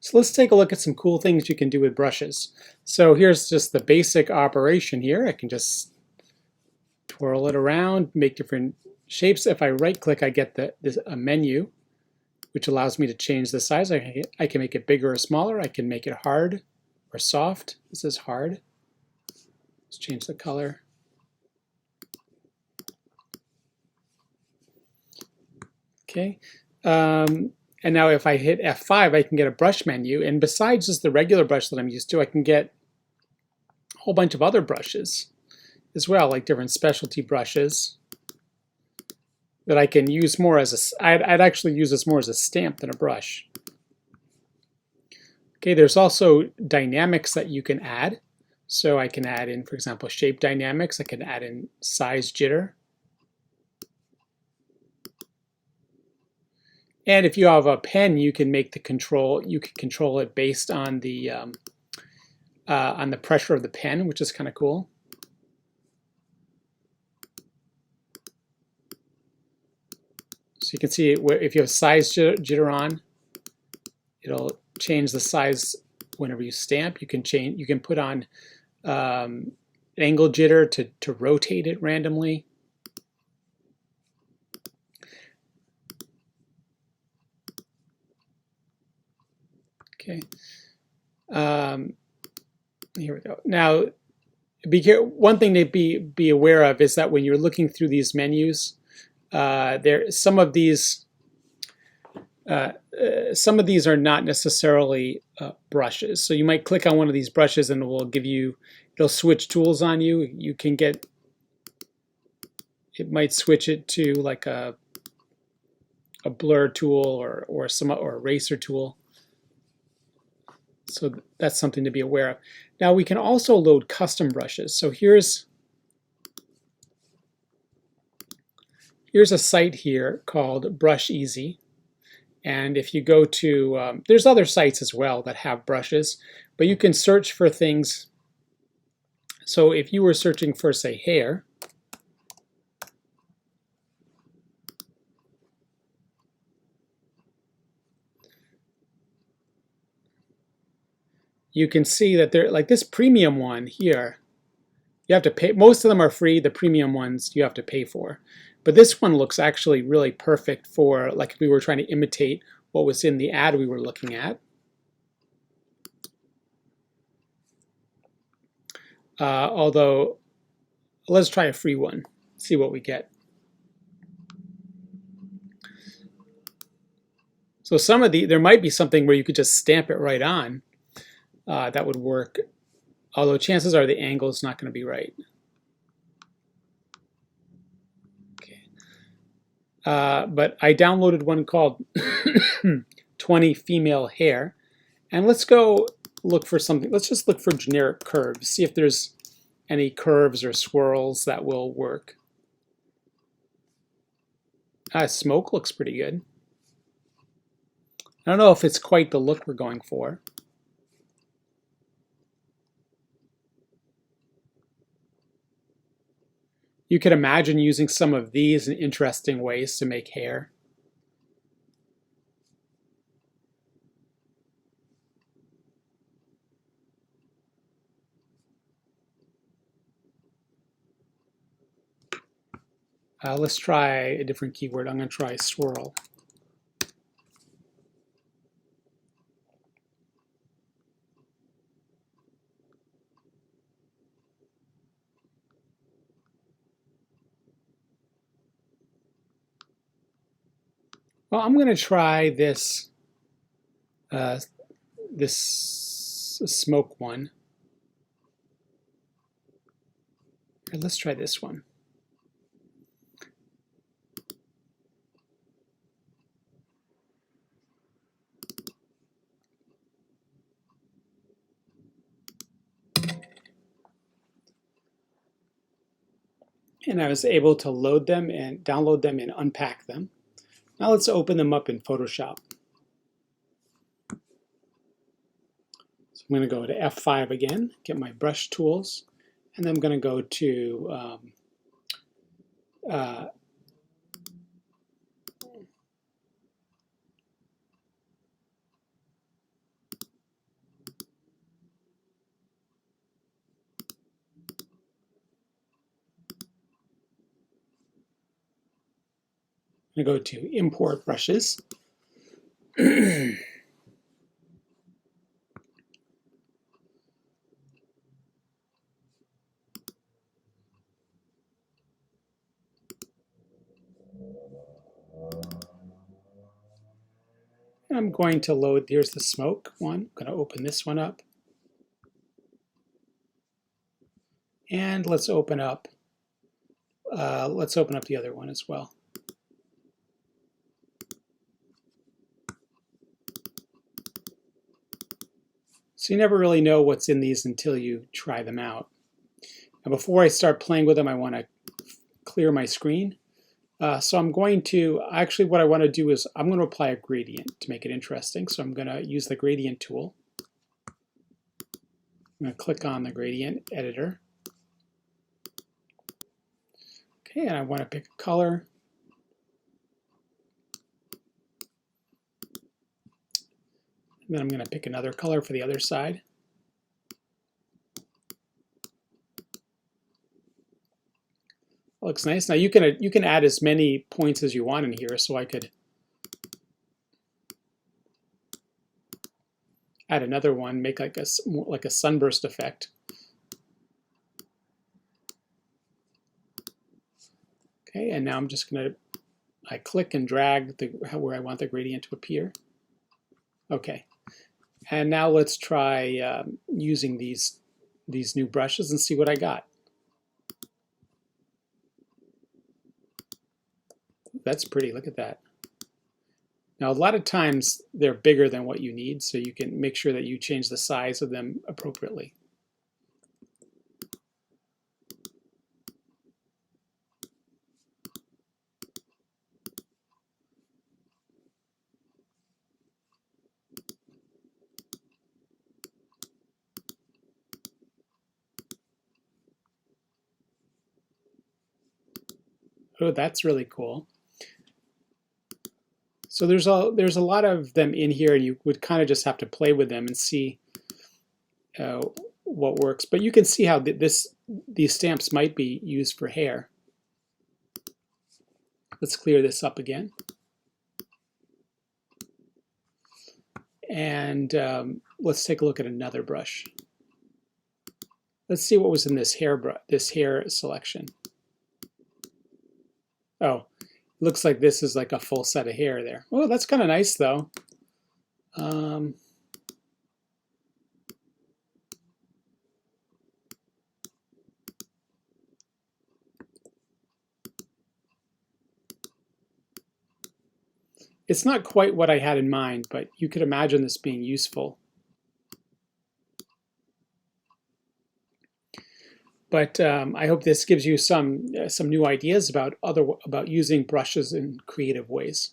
So let's take a look at some cool things you can do with brushes. So here's just the basic operation here. I can just twirl it around, make different shapes. If I right click, I get a menu, which allows me to change the size. I can make it bigger or smaller. I can make it hard or soft. This is hard. Let's change the color. Okay. And now if I hit F5, I can get a brush menu. And besides just the regular brush that I'm used to, I can get a whole bunch of other brushes as well, like different specialty brushes that I can use more as I'd actually use this more as a stamp than a brush. Okay, there's also dynamics that you can add. So I can add in, for example, shape dynamics. I can add in size jitter. And if you have a pen, you can make the control. You can control it based on the pressure of the pen, which is kind of cool. So you can see if you have size jitter on, it'll change the size whenever you stamp. You can change. You can put on angle jitter to rotate it randomly. Okay. Here we go. Now, one thing to be aware of is that when you're looking through these menus, some of these are not necessarily brushes. So you might click on one of these brushes and it'll switch tools on you. It might switch it to like a blur tool or eraser tool. So that's something to be aware of. Now we can also load custom brushes. So here's a site here called Brush Easy. And if you go to, there's other sites as well that have brushes, but you can search for things. So if you were searching for, say, hair, you can see that they're like this premium one here. You have to pay. Most of them are free. The premium ones you have to pay for. But this one looks actually really perfect for like if we were trying to imitate what was in the ad we were looking at. Although, let's try a free one, see what we get. So there might be something where you could just stamp it right on. That would work. Although chances are the angle is not going to be right. Okay. But I downloaded one called 20 Female Hair. And let's go look for something. Let's just look for generic curves. See if there's any curves or swirls that will work. Smoke looks pretty good. I don't know if it's quite the look we're going for. You could imagine using some of these in interesting ways to make hair. Let's try a different keyword. I'm going to try swirl. Well, I'm going to try this smoke one. Here, let's try this one. And I was able to load them and download them and unpack them. Now let's open them up in Photoshop. So I'm going to go to F5 again, get my brush tools, and then I'm going to go to I'm going to go to Import Brushes. I'm going to load, here's the smoke one. I'm going to open this one up. And let's open up the other one as well. So you never really know what's in these until you try them out. Now before I start playing with them, I want to clear my screen. So I'm going to, actually what I want to do is I'm going to apply a gradient to make it interesting. So I'm going to use the gradient tool. I'm going to click on the gradient editor. Okay, and I want to pick a color. And then I'm going to pick another color for the other side. Looks nice. Now you can add as many points as you want in here, so I could add another one, make like a sunburst effect. Okay, and now I'm just going to, I click and drag where I want the gradient to appear. Okay, and now let's try using these new brushes and see what I got. That's pretty, look at that. Now a lot of times they're bigger than what you need, so you can make sure that you change the size of them appropriately. Oh, that's really cool. So there's a lot of them in here, and you would kind of just have to play with them and see what works. But you can see how these stamps might be used for hair. Let's clear this up again. And let's take a look at another brush. Let's see what was in this hair selection. Oh, looks like this is like a full set of hair there. Oh, that's kind of nice though. It's not quite what I had in mind, but you could imagine this being useful. But I hope this gives you some new ideas about using brushes in creative ways.